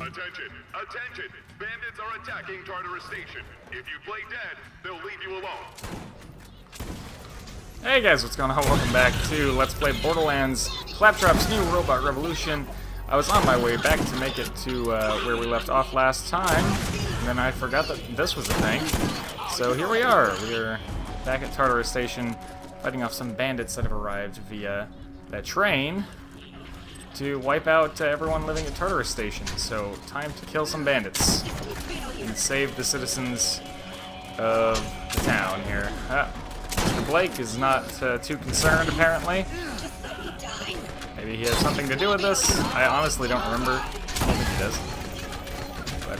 Attention! Attention! Bandits are attacking Tartarus Station. If you play dead, they'll leave you alone. Hey guys, what's going on? Welcome back to Let's Play Borderlands, Claptrap's new Robot Revolution. I was on my way back to make it to where we left off last time, and then I forgot that this was a thing. So here we are. We're back at Tartarus Station, fighting off some bandits that have arrived via that train to wipe out everyone living at Tartarus Station. So time to kill some bandits and save the citizens of the town here. Mr. Blake is not too concerned, apparently. Maybe he has something to do with this. I honestly don't remember. I don't think he does. But,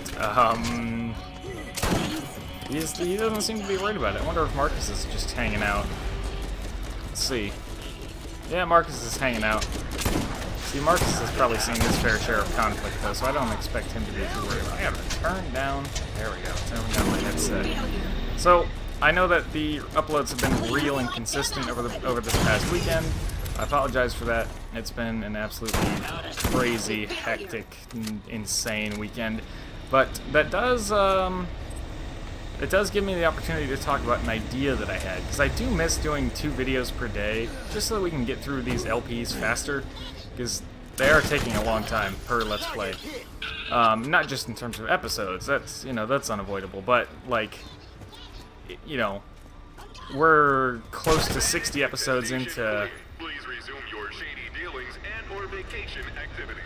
he doesn't seem to be worried about it. I wonder if Marcus is just hanging out. Let's see. Yeah, Marcus is hanging out. See, Marcus has probably seen his fair share of conflict, though, so I don't expect him to be too worried about it. I gotta turn down. There we go. Turn down my headset. So, I know that the uploads have been real and consistent over this past weekend. I apologize for that. It's been an absolutely crazy, hectic, insane weekend. But that does, it does give me the opportunity to talk about an idea that I had. Because I do miss doing 2 videos per day, just so that we can get through these LPs faster. Because they are taking a long time per Let's Play. Not just in terms of episodes, that's, you know, that's unavoidable, but, like, you know, we're close to 60 episodes into... Please resume your shady dealings and/or vacation activities.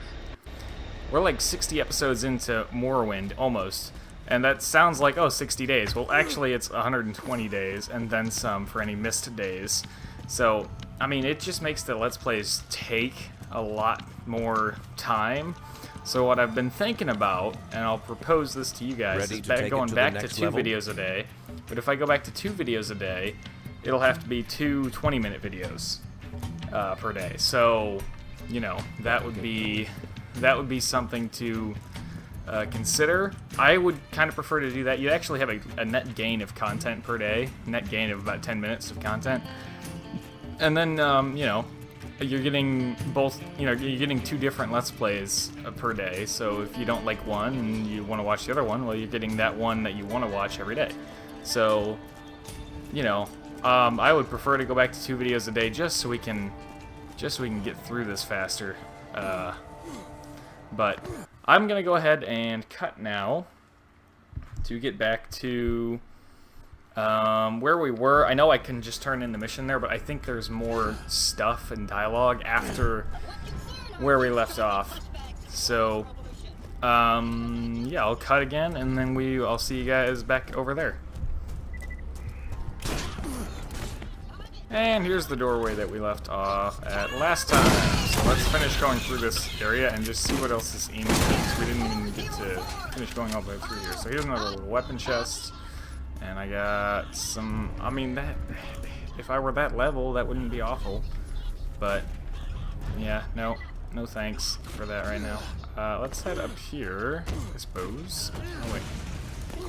We're like 60 episodes into Morrowind, almost. And that sounds like, oh, 60 days. Well, actually, it's 120 days, and then some for any missed days. So, I mean, it just makes the Let's Plays take a lot more time. So what I've been thinking about, and I'll propose this to you guys, is going back to 2 videos a day. But if I go back to 2 videos a day, it'll have to be 2 20-minute videos per day. So, you know, that would be something to consider. I would kind of prefer to do that. You actually have a net gain of content per day, net gain of about 10 minutes of content, and then you know, you're getting both. You know, you're getting 2 different Let's Plays per day. So if you don't like one and you want to watch the other one, well, you're getting that one that you want to watch every day. So, you know, I would prefer to go back to 2 videos a day just so we can get through this faster. But I'm gonna go ahead and cut now to get back to where we were. I know I can just turn in the mission there, but I think there's more stuff and dialogue after where we left off. So, yeah, I'll cut again, and then I'll see you guys back over there. And here's the doorway that we left off at last time. So let's finish going through this area and just see what else is in here. We didn't even get to finish going all the way through here. So here's another little weapon chest. And I got some... I mean, that if I were that level, that wouldn't be awful. But, yeah, no thanks for that right now. Let's head up here, I suppose. Oh, wait.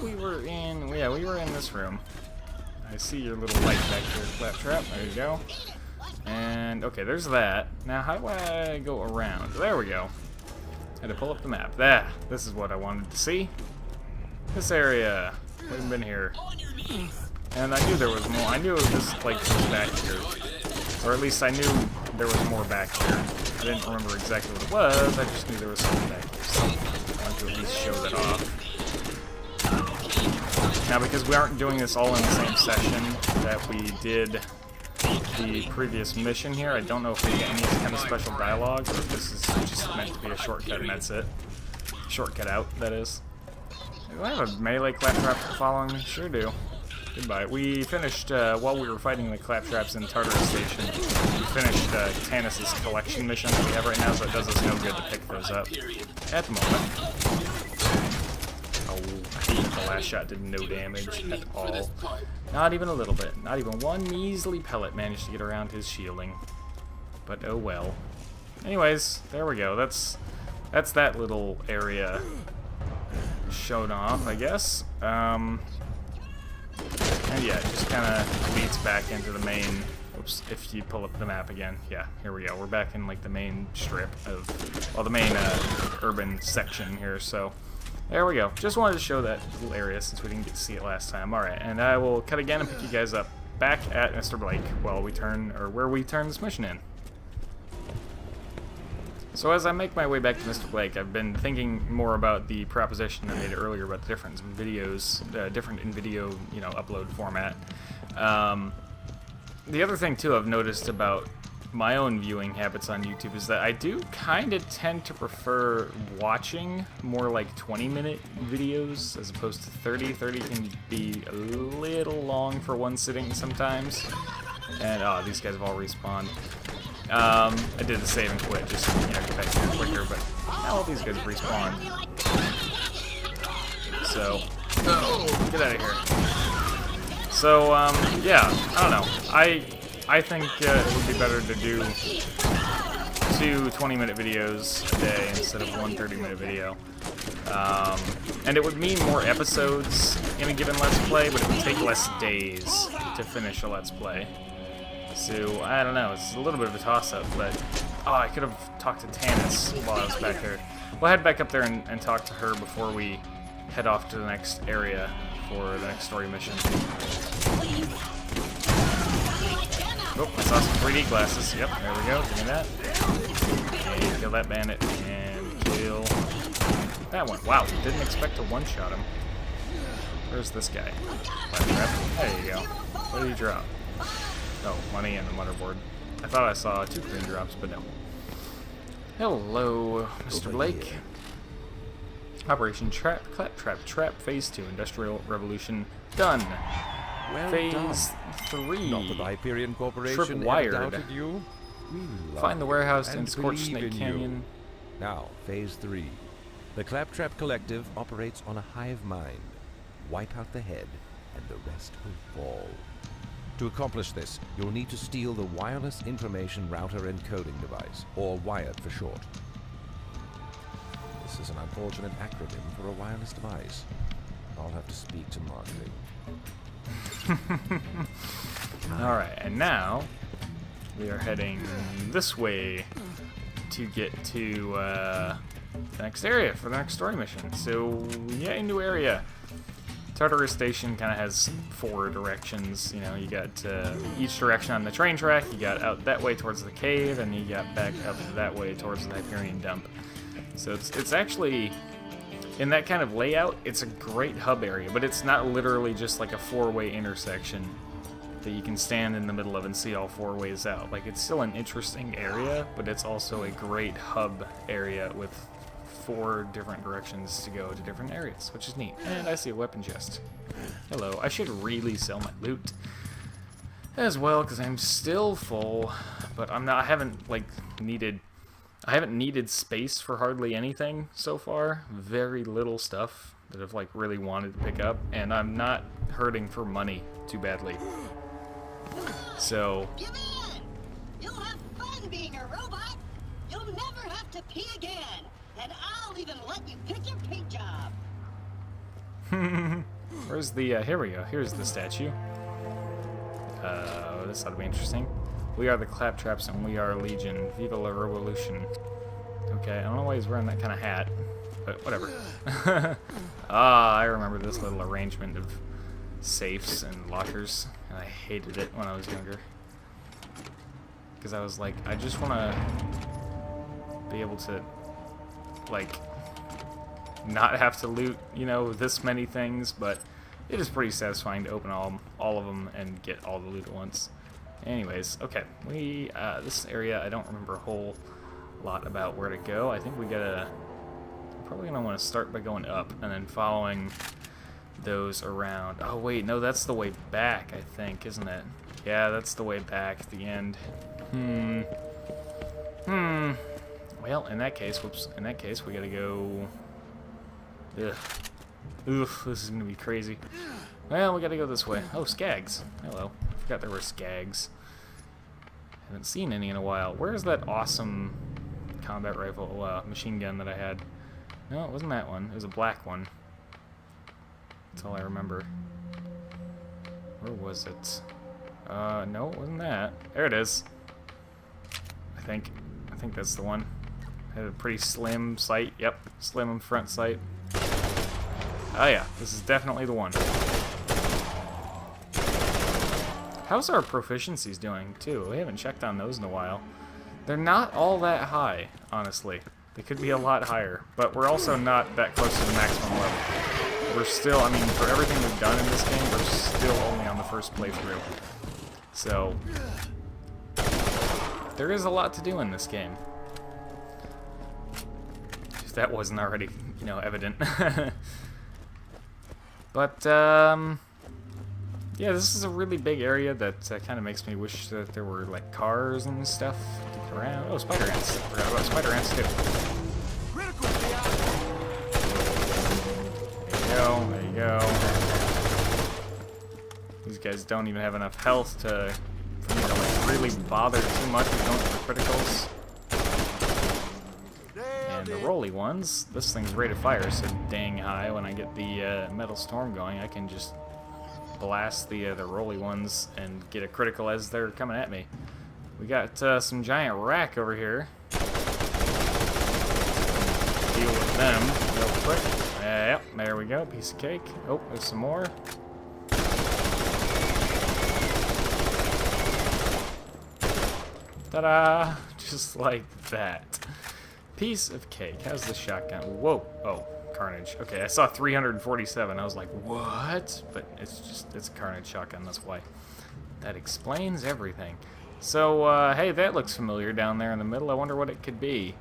We were in this room. I see your little light back there, Claptrap. There you go. And, okay, there's that. Now, how do I go around? There we go. Had to pull up the map. This is what I wanted to see. This area. We haven't been here. And I knew there was more. I knew this place was back here. Or at least I knew there was more back here. I didn't remember exactly what it was. I just knew there was something back here. So I wanted to at least show that off. Now, because we aren't doing this all in the same session that we did the previous mission here, I don't know if we get any kind of special dialogue, or if this is just meant to be a shortcut and that's it. Shortcut out, that is. Do I have a melee Claptrap following me? Sure do. Goodbye. We finished, while we were fighting the Claptraps in Tartarus Station, we finished Tannis' collection mission that we have right now, so it does us no good to pick those up at the moment. The last shot did no damage at all. Not even a little bit. Not even one measly pellet managed to get around his shielding. But oh well. Anyways, there we go. That's that little area shown off, I guess. And yeah, it just kind of leads back into the main Oops, if you pull up the map again. Yeah, here we go. We're back in like the main strip of, well, the main urban section here, so there we go. Just wanted to show that little area since we didn't get to see it last time. Alright, and I will cut again and pick you guys up back at Mr. Blake while we turn, or where we turn this mission in. So as I make my way back to Mr. Blake, I've been thinking more about the proposition I made earlier about the difference in videos, different in video, you know, upload format. The other thing too I've noticed about my own viewing habits on YouTube is that I do kind of tend to prefer watching more like 20-minute videos as opposed to 30. 30 can be a little long for one sitting sometimes. And oh, these guys have all respawned. I did the save and quit just to, you know, get back here quicker, but now all these guys have respawned. So, get out of here. So, yeah, I don't know. I think it would be better to do 2 20-minute videos a day instead of one 30-minute video. And it would mean more episodes in a given Let's Play, but it would take less days to finish a Let's Play. So, I don't know, it's a little bit of a toss-up, but oh, I could have talked to Tannis while I was back there. We'll head back up there and talk to her before we head off to the next area for the next story mission. Oh, I saw some 3D glasses. Yep, there we go. Give me that. And kill that bandit. And kill that one. Wow, didn't expect to one-shot him. Where's this guy? Claptrap. There you go. What did he drop? Oh, money and the motherboard. I thought I saw 2 green drops, but no. Hello, Mr. Blake. Operation Claptrap Trap Phase 2 Industrial Revolution done. Well Phase done. 3. Not that Hyperion Corporation Tripwired. ever doubted you. We love Find the warehouse and in Scorched believe Snake in Canyon. you. Now, Phase 3. The Claptrap Collective operates on a hive mind. Wipe out the head, and the rest will fall. To accomplish this, you'll need to steal the Wireless Information Router Encoding Device, or WIRED for short. This is an unfortunate acronym for a wireless device. I'll have to speak to marketing. Alright, and now we are heading this way to get to the next area for the next story mission. So, yeah, new area. Tartarus Station kind of has 4 directions. You know, you got each direction on the train track. You got out that way towards the cave, and you got back up that way towards the Hyperion dump. So it's actually, in that kind of layout, it's a great hub area, but it's not literally just like a 4-way intersection that you can stand in the middle of and see all 4 ways out. Like, it's still an interesting area, but it's also a great hub area with 4 different directions to go to different areas, which is neat. And I see a weapon chest. Hello. I should really sell my loot as well, because I'm still full, but I haven't needed space for hardly anything so far. Very little stuff that I've like really wanted to pick up, and I'm not hurting for money too badly. So Give in! You'll have fun being a robot! You'll never have to pee again! And I'll even let you pick your paint job! where's the, here we go. Here's the statue. This ought to be interesting. We are the Claptraps and we are Legion. Viva la Revolution. Okay, I don't know why he's wearing that kind of hat, but whatever. Ah, I remember this little arrangement of safes and lockers, and I hated it when I was younger. Because I was like, I just want to be able to, like, not have to loot, you know, this many things, but it is pretty satisfying to open all of them and get all the loot at once. Anyways, okay, this area, I don't remember a whole lot about where to go. I think we gotta, probably gonna want to start by going up and then following those around. Oh wait, no, that's the way back, I think, isn't it? Yeah, that's the way back at the end. Well, in that case, we gotta go. Ugh. Oof, this is gonna be crazy. Well, we gotta go this way. Oh, Skags. Hello. I forgot there were Skags. Haven't seen any in a while. Where's that awesome combat rifle, machine gun that I had? No, it wasn't that one. It was a black one. That's all I remember. Where was it? No, it wasn't that. There it is. I think that's the one. Had a pretty slim sight. Yep, slim front sight. Oh yeah, this is definitely the one. How's our proficiencies doing, too? We haven't checked on those in a while. They're not all that high, honestly. They could be a lot higher, but we're also not that close to the maximum level. We're still, I mean, for everything we've done in this game, we're still only on the first playthrough. So, there is a lot to do in this game. If that wasn't already, you know, evident. But, yeah, this is a really big area that kind of makes me wish that there were, like, cars and stuff to get around. Oh, spider ants. I forgot about spider ants, too. There you go. These guys don't even have enough health for me to, like, really bother too much with going for criticals. And the rolly ones, this thing's rate of fire so dang high. When I get the metal storm going, I can just blast the rolly ones and get a critical as they're coming at me. We got some giant rack over here. Deal with them real quick. Yep, there we go. Piece of cake. Oh, there's some more. Ta-da! Just like that. Piece of cake. How's the shotgun? Whoa. Oh, carnage. Okay, I saw 347. I was like, what? But it's a carnage shotgun, that's why. That explains everything. So, hey, that looks familiar down there in the middle. I wonder what it could be.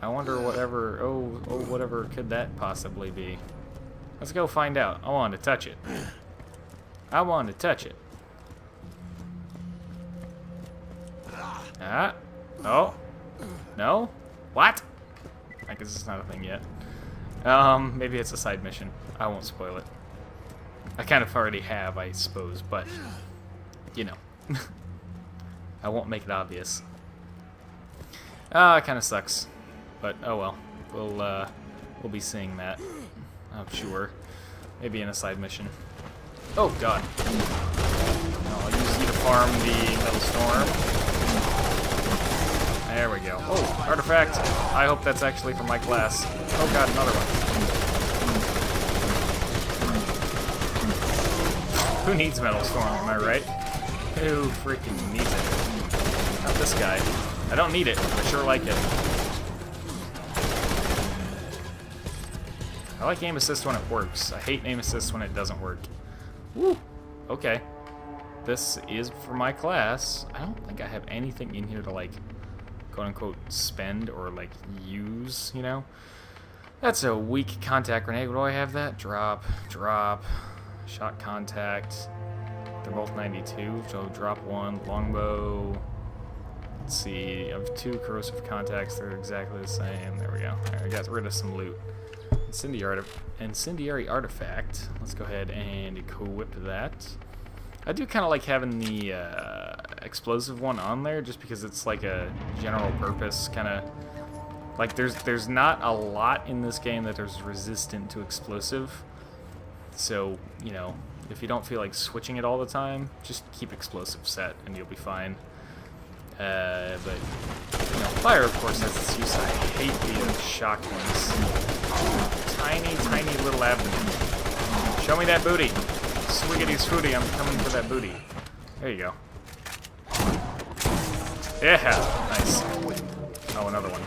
I wonder whatever, whatever could that possibly be. Let's go find out. I want to touch it. I want to touch it. Ah. Oh. No? What? I guess it's not a thing yet. Maybe it's a side mission. I won't spoil it. I kind of already have, I suppose, but, you know. I won't make it obvious. It kind of sucks. But, oh well. We'll be seeing that. I'm sure. Maybe in a side mission. Oh, God. I'll use you to farm the metal storm. There we go. Oh, artifact. I hope that's actually from my class. Oh god, another one. Who needs metal storm, am I right? Who freaking needs it? Not this guy. I don't need it, but I sure like it. I like aim assist when it works. I hate aim assist when it doesn't work. Woo! Okay. This is for my class. I don't think I have anything in here to, like, quote-unquote spend or, like, use, you know? That's a weak contact grenade. What do I have that? Drop, shot contact. They're both 92, so drop one. Longbow. Let's see, I have 2 corrosive contacts. They're exactly the same. There we go. Alright, I got rid of some loot. Incendiary artifact. Let's go ahead and equip that. I do kind of like having the explosive one on there, just because it's like a general purpose kind of. Like there's not a lot in this game that is resistant to explosive. So you know, if you don't feel like switching it all the time, just keep explosive set and you'll be fine. But you know, fire of course has its use. I hate the shock ones. Tiny little abdomen. Show me that booty. Swiggity swooty, I'm coming for that booty. There you go. Yeah, nice. Oh, another one.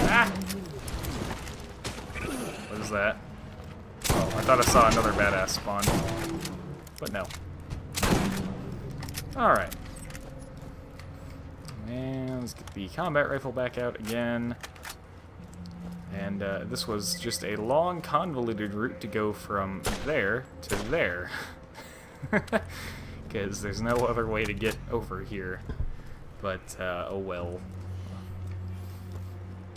Ah! What is that? Oh, I thought I saw another badass spawn. But no. Alright. And let's get the combat rifle back out again. And this was just a long, convoluted route to go from there to there. Because there's no other way to get over here. But, oh well.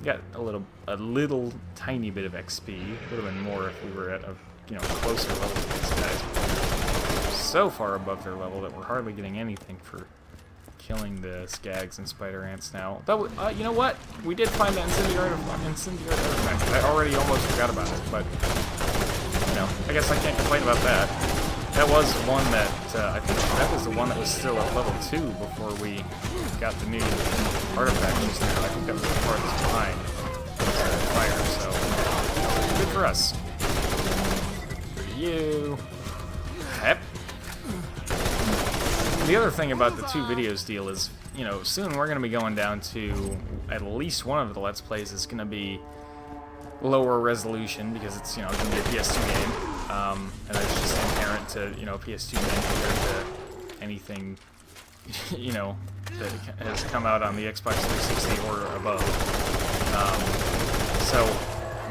Got a little tiny bit of XP. Would have been more if we were at a, you know, closer level to these guys. So far above their level that we're hardly getting anything for killing the skags and spider ants now. Though, you know what? We did find that incendiary artifact. I already almost forgot about it, but, you know, I guess I can't complain about that. That was one that, I think that was the one that was still at level 2 before we got the new artifact just now. I think that was the farthest behind fire, so good for us. For you. Yep. The other thing about the 2 videos deal is, you know, soon we're going to be going down to at least one of the Let's Plays is going to be lower resolution because it's, you know, going to be a PS2 game. And it's just inherent to, you know, PS2 game compared to anything, you know, that has come out on the Xbox 360 or above. So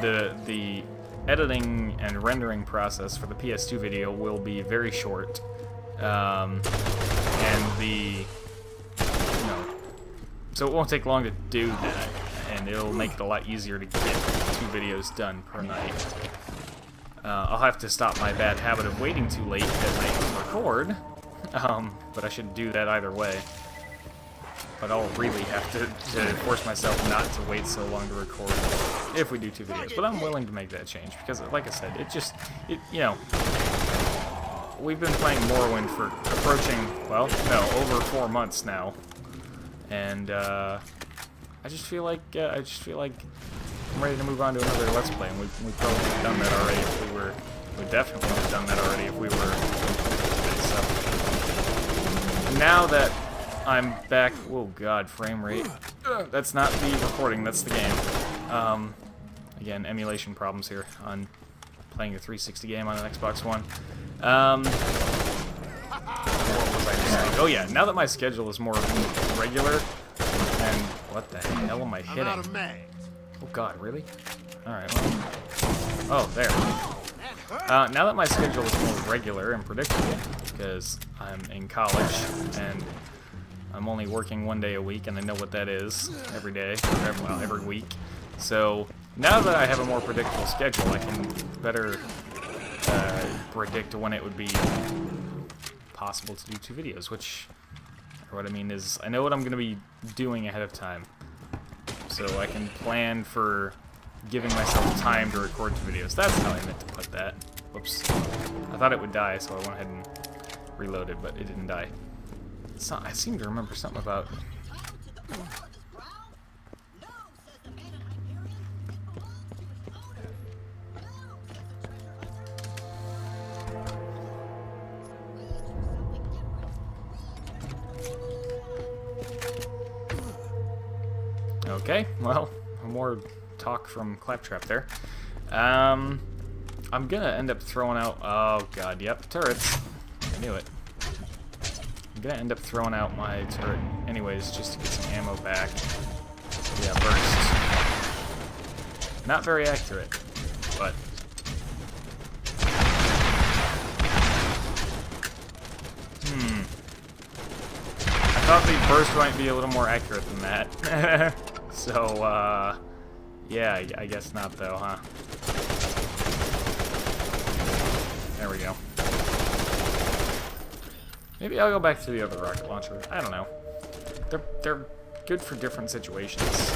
the editing and rendering process for the PS2 video will be very short. And the, you know, so it won't take long to do that, and it'll make it a lot easier to get 2 videos done per night. I'll have to stop my bad habit of waiting too late at night to record, but I should do that either way. But I'll really have to force myself not to wait so long to record if we do 2 videos. But I'm willing to make that change because, like I said, you know, we've been playing Morrowind for approaching, well, no, over 4 months now, and I just feel like I'm ready to move on to another Let's Play, and we probably would have done that already if we were. We definitely would have done that already if we were. So now that I'm back, oh god, frame rate. That's not the recording, that's the game. Again, emulation problems here on playing a 360 game on an Xbox One. What was I just saying? Oh yeah, now that my schedule is more regular, and what the hell am I hitting? Oh god, really? Alright, well. Oh, there. Now that my schedule is more regular and predictable, because I'm in college, and I'm only working 1 day a week, and I know what that is every day, well, every week. So, now that I have a more predictable schedule, I can better predict when it would be possible to do 2 videos, which, or what I mean is, I know what I'm going to be doing ahead of time. So I can plan for giving myself time to record 2 videos. That's how I meant to put that. Whoops. I thought it would die, so I went ahead and reloaded, but it didn't die. I seem to remember something about... Okay, well, more talk from Claptrap there. I'm gonna end up throwing out... Oh god, yep, turrets. I knew it. I'm gonna end up throwing out my turret anyways, just to get some ammo back. Yeah, burst. Not very accurate, but... I thought the burst might be a little more accurate than that. So, yeah, I guess not though, huh? There we go. Maybe I'll go back to the other rocket launcher. I don't know. They're good for different situations.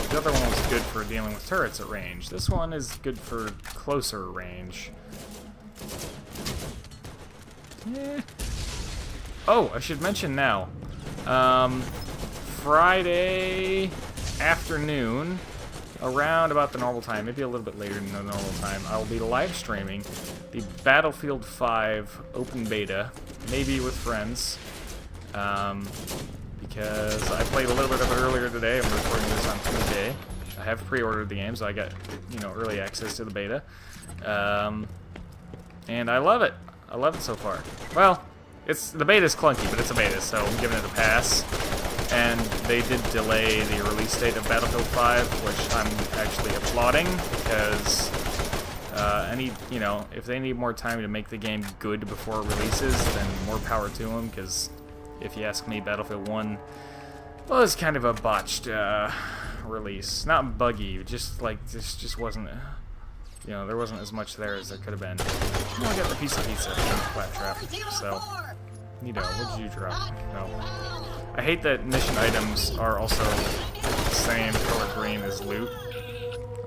The other one was good for dealing with turrets at range. This one is good for closer range. Eh. Oh, I should mention now. Friday afternoon, around about the normal time, maybe a little bit later than the normal time, I'll be live streaming the Battlefield 5 open beta, maybe with friends, because I played a little bit of it earlier today. I'm recording this on Tuesday. I have pre-ordered the game, so I got, you know, early access to the beta, and I love it. I love it so far. Well, the beta's clunky, but it's a beta, so I'm giving it a pass. And they did delay the release date of Battlefield 5, which I'm actually applauding, because you know, if they need more time to make the game good before it releases, then more power to them, because if you ask me, Battlefield 1 was kind of a botched release. Not buggy, just like, this just wasn't, you know, there wasn't as much there as there could have been. Oh, I got the piece of pizza from Claptrap, so, you know, what did you drop? No. I hate that mission items are also the same color green as loot.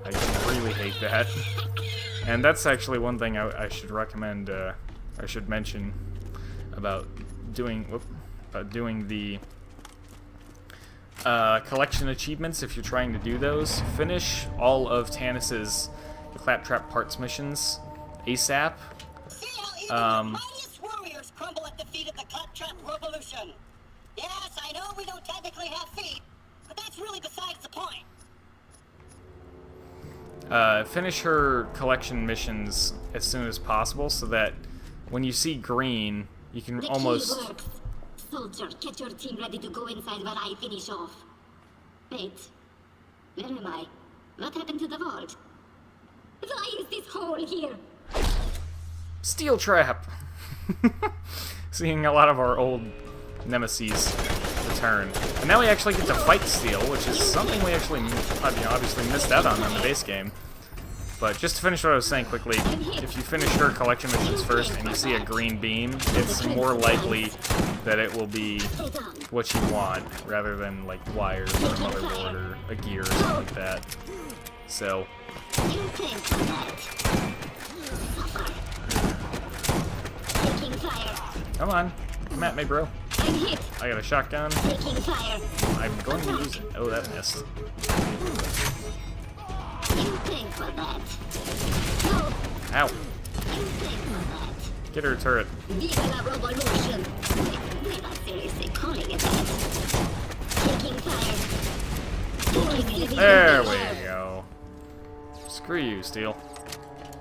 I really hate that. And that's actually one thing I should recommend, I should mention about doing the collection achievements if you're trying to do those. Finish all of Tannis's Claptrap parts missions ASAP. See how even the mightiest warriors crumble at the feet of the Claptrap revolution. Yes, I know we don't technically have feet, but that's really besides the point. Finish her collection missions as soon as possible so that when you see green, you can The almost... key works. Soldier, get your team ready to go inside while I finish off. Wait. Where am I? What happened to the vault? Why is this hole here? Steel trap! Seeing a lot of our old nemesis return. And now we actually get to fight Steel, which is something we actually obviously missed out on in the base game. But just to finish what I was saying quickly, if you finish her collection missions first and you see a green beam, it's more likely that it will be what you want, rather than like wires or a motherboard or a gear or something like that. So... You think that? Taking fire. come on, come at me, bro. I'm hit. I got a shotgun. Taking fire. I'm going to use it. Oh, that missed. You think for that? No. Ow. You think for that? Get her turret. Viva la revolution. We're not seriously calling it that. Taking fire. Taking There we go. Screw you, Steel.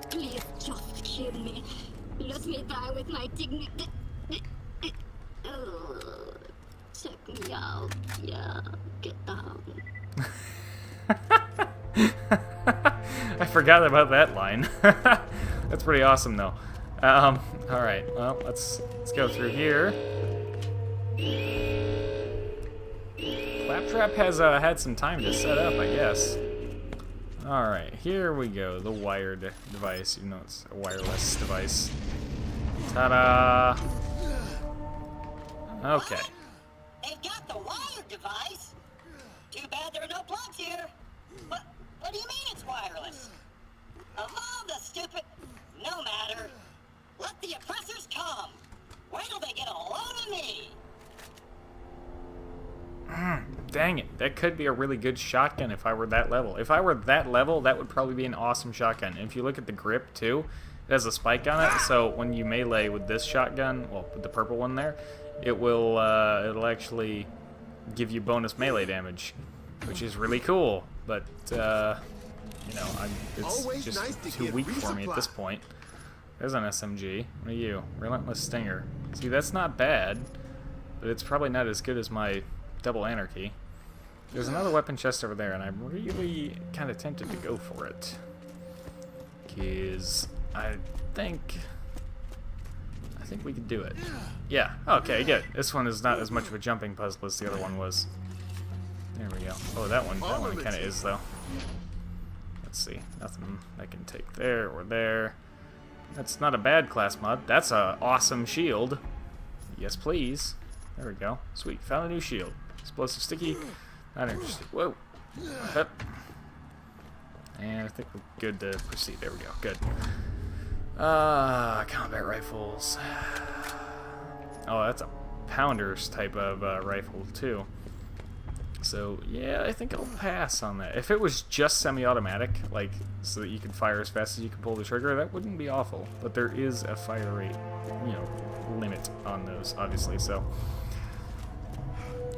Please just kill me. Let me die with my dignity. Check me out. Yeah, get down. I forgot about that line. That's pretty awesome, though. All right. Well, let's go through here. Claptrap has had some time to set up, I guess. All right, here we go. The wired device. You know, it's a wireless device. Ta-da! Okay. They've got the wired device. Too bad there are no plugs here. What do you mean it's wireless? Of all the stupid... No matter. Let the oppressors come. Wait till they get a load of me. Dang it. That could be a really good shotgun if I were that level. If I were that level, that would probably be an awesome shotgun. And if you look at the grip, too, it has a spike on it, so when you melee with this shotgun, well, with the purple one there, it will, it'll actually give you bonus melee damage, which is really cool. But, you know, it's just too weak for me at this point. There's an SMG. What are you? Relentless Stinger. See, that's not bad, but it's probably not as good as my Double Anarchy. There's another weapon chest over there, and I'm really kind of tempted to go for it. Because I think we could do it. Yeah, okay, good. This one is not as much of a jumping puzzle as the other one was. There we go. Oh, that one kind of is, though. Let's see. Nothing I can take there or there. That's not a bad class mod. That's a awesome shield. Yes, please. There we go. Sweet. Found a new shield. Explosive sticky. Not interested. Whoa. Yep. And I think we're good to proceed. There we go. Good. Combat rifles. Oh, that's a Pounders type of rifle, too. So, yeah, I think I'll pass on that. If it was just semi-automatic, like, so that you could fire as fast as you can pull the trigger, that wouldn't be awful. But there is a fire rate, you know, limit on those, obviously, so...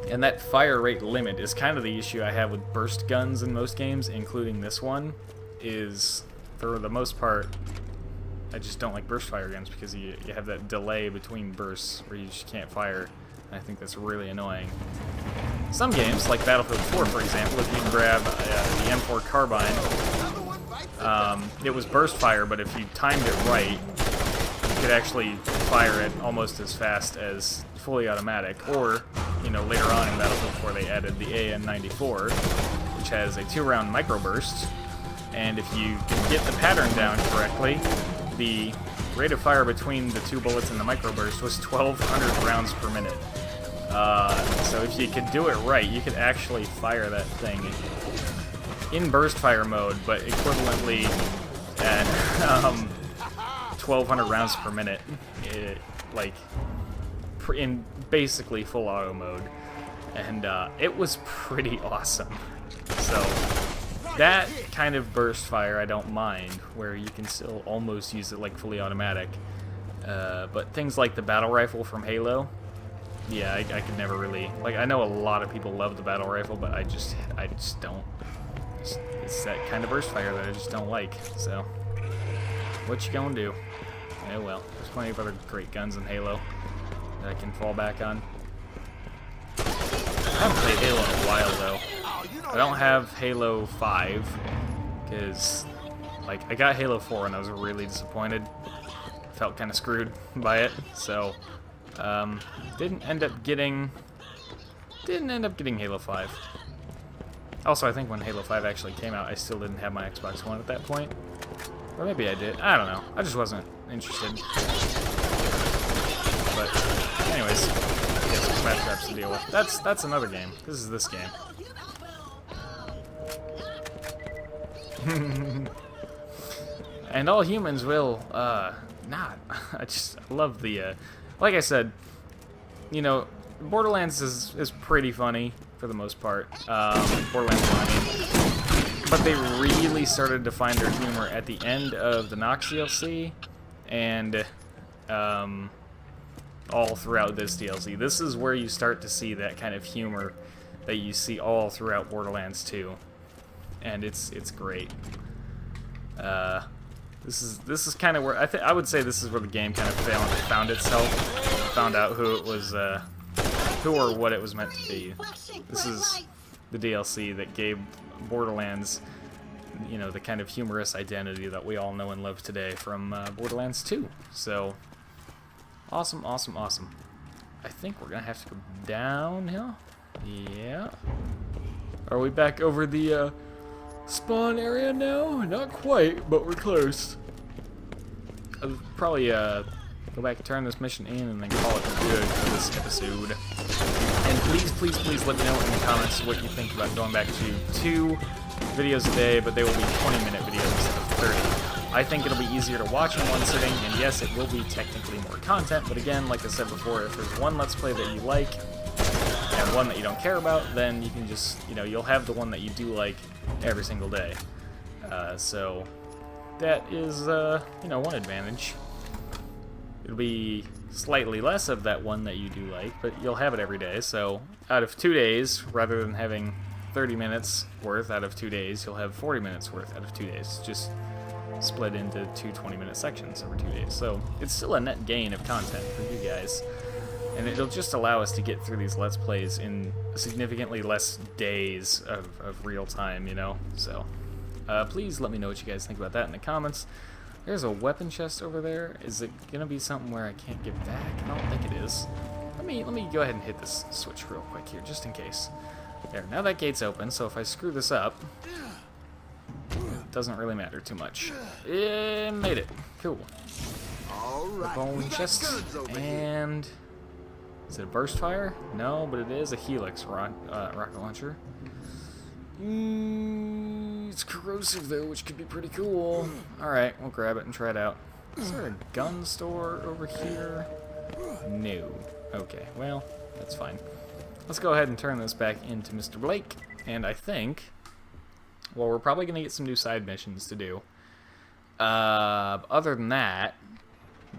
And that fire rate limit is kind of the issue I have with burst guns in most games, including this one, is, for the most part, I just don't like burst fire guns because you have that delay between bursts where you just can't fire. I think that's really annoying. Some games, like Battlefield 4, for example, if you can grab the M4 carbine, it was burst fire, but if you timed it right, you could actually fire it almost as fast as fully automatic. Or, you know, later on in Battlefield 4, they added the AN-94, which has a 2-round microburst, and if you can get the pattern down correctly, the rate of fire between the 2 bullets in the microburst was 1,200 rounds per minute. So if you could do it right, you could actually fire that thing in burst fire mode, but equivalently at 1,200 rounds per minute, in basically full auto mode, and it was pretty awesome. So that kind of burst fire I don't mind, where you can still almost use it like fully automatic. But things like the battle rifle from Halo, yeah, I could never really, like, I know a lot of people love the battle rifle, but I just don't. It's that kind of burst fire that I just don't like. So what you gonna do? Oh well, there's plenty of other great guns in Halo that I can fall back on. I haven't played Halo in a while though. I don't have Halo 5 because, like, I got Halo 4 and I was really disappointed. Felt kind of screwed by it, so didn't end up getting Halo 5. Also, I think when Halo 5 actually came out, I still didn't have my Xbox One at that point. Or maybe I did. I don't know. I just wasn't interested. But anyways, get some Claptraps to deal with. That's another game. This is this game. And all humans will not. I love the like I said, you know, Borderlands is pretty funny for the most part. Borderlands 1, I mean. But they really started to find their humor at the end of the Nox DLC and all throughout this DLC. This is where you start to see that kind of humor that you see all throughout Borderlands 2. And it's great. This is kind of where I would say this is where the game kind of found itself, found out who it was, who or what it was meant to be. This is the DLC that gave Borderlands, you know, the kind of humorous identity that we all know and love today from Borderlands 2. So awesome, awesome, awesome. I think we're gonna have to go downhill. Yeah. Are we back over the spawn area now? Not quite, but we're close. I'll probably go back and turn this mission in and then call it good for this episode. And please, please, please let me know in the comments what you think about going back to 2 videos a day, but they will be 20-minute videos instead of 30. I think it'll be easier to watch in one sitting, and yes, it will be technically more content, but again, like I said before, if there's one Let's Play that you like and one that you don't care about, then you can just, you know, you'll have the one that you do like every single day. So that is, you know, one advantage. It'll be slightly less of that one that you do like, but you'll have it every day. So out of 2 days, rather than having 30 minutes worth out of 2 days, you'll have 40 minutes worth out of 2 days. Just split into 2 20-minute sections over 2 days. So it's still a net gain of content for you guys. And it'll just allow us to get through these Let's Plays in significantly less days of real time, you know? So please let me know what you guys think about that in the comments. There's a weapon chest over there. Is it gonna be something where I can't get back? I don't think it is. Let me go ahead and hit this switch real quick here, just in case. There, now that gate's open, so if I screw this up, it doesn't really matter too much. It made it. Cool. The bone chest. And is it a burst fire? No, but it is a Helix rocket launcher. It's corrosive though, which could be pretty cool. Alright, we'll grab it and try it out. Is there a gun store over here? No. Okay, well, that's fine. Let's go ahead and turn this back into Mr. Blake. And I think, well, we're probably going to get some new side missions to do. Other than that,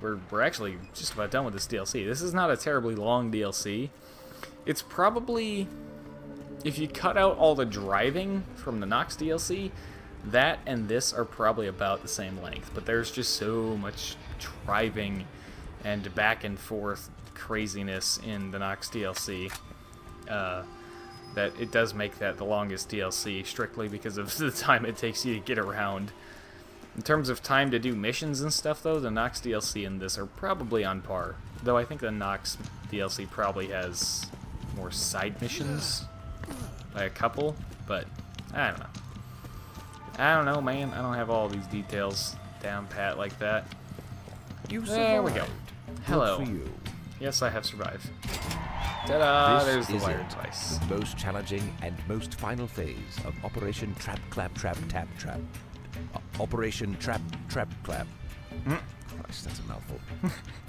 we're actually just about done with this DLC. This is not a terribly long DLC. It's probably, if you cut out all the driving from the Nox DLC, that and this are probably about the same length. But there's just so much driving and back and forth craziness in the Nox DLC that it does make that the longest DLC, strictly because of the time it takes you to get around. In terms of time to do missions and stuff, though, the Nox DLC and this are probably on par. Though I think the Nox DLC probably has more side missions by a couple, but I don't know. I don't know, man. I don't have all these details down pat like that. You There we go. survived. Hello. Good for you. Yes, I have survived. Ta-da! This There's the is wire it, device. the most challenging and most final phase of Operation Trap Clap Trap Tap Trap. Operation Trap Trap Clap. Christ, that's a mouthful.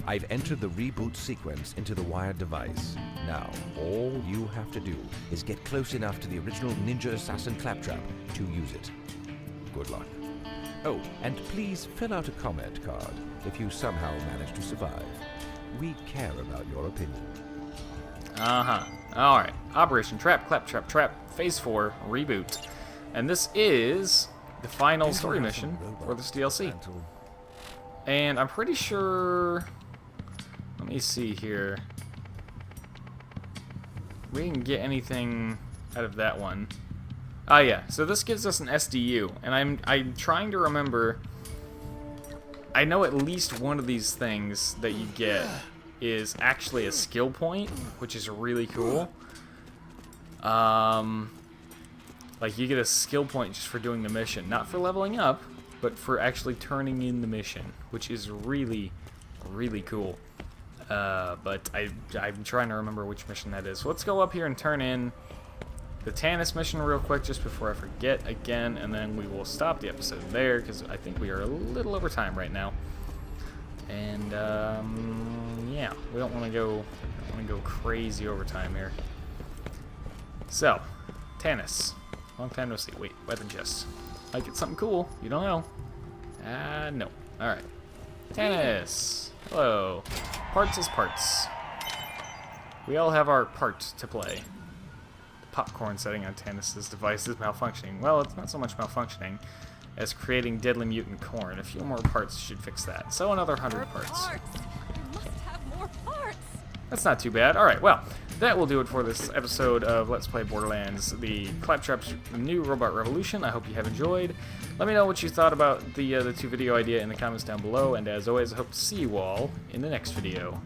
I've entered the reboot sequence into the wired device. Now, all you have to do is get close enough to the original ninja assassin Claptrap to use it. Good luck. Oh, and please fill out a comment card if you somehow manage to survive. We care about your opinion. Uh-huh. Alright. Operation Trap, Claptrap, Trap, Phase 4, Reboot. And this is the final story mission for this DLC. And I'm pretty sure... Let me see here. We didn't get anything out of that one. Ah, yeah. So this gives us an SDU. And I'm trying to remember... I know at least one of these things that you get is actually a skill point, which is really cool. Like, you get a skill point just for doing the mission. Not for leveling up, but for actually turning in the mission, which is really, really cool. But I'm trying to remember which mission that is. So let's go up here and turn in the Tannis mission real quick, just before I forget again, and then we will stop the episode there, because I think we are a little over time right now. And, yeah, we don't want to go crazy overtime here. So, Tannis. Long time no see. Wait, weapon chest. Might get something cool. You don't know. No. Alright. Tannis. Hello. Parts is parts. We all have our part to play. The popcorn setting on Tannis' device is malfunctioning. Well, it's not so much malfunctioning as creating deadly mutant corn. A few more parts should fix that. So another 100 parts. You must have more parts. That's not too bad. Alright, well, that will do it for this episode of Let's Play Borderlands, the Claptrap's new Robot Revolution. I hope you have enjoyed. Let me know what you thought about the two video idea in the comments down below, and as always, I hope to see you all in the next video.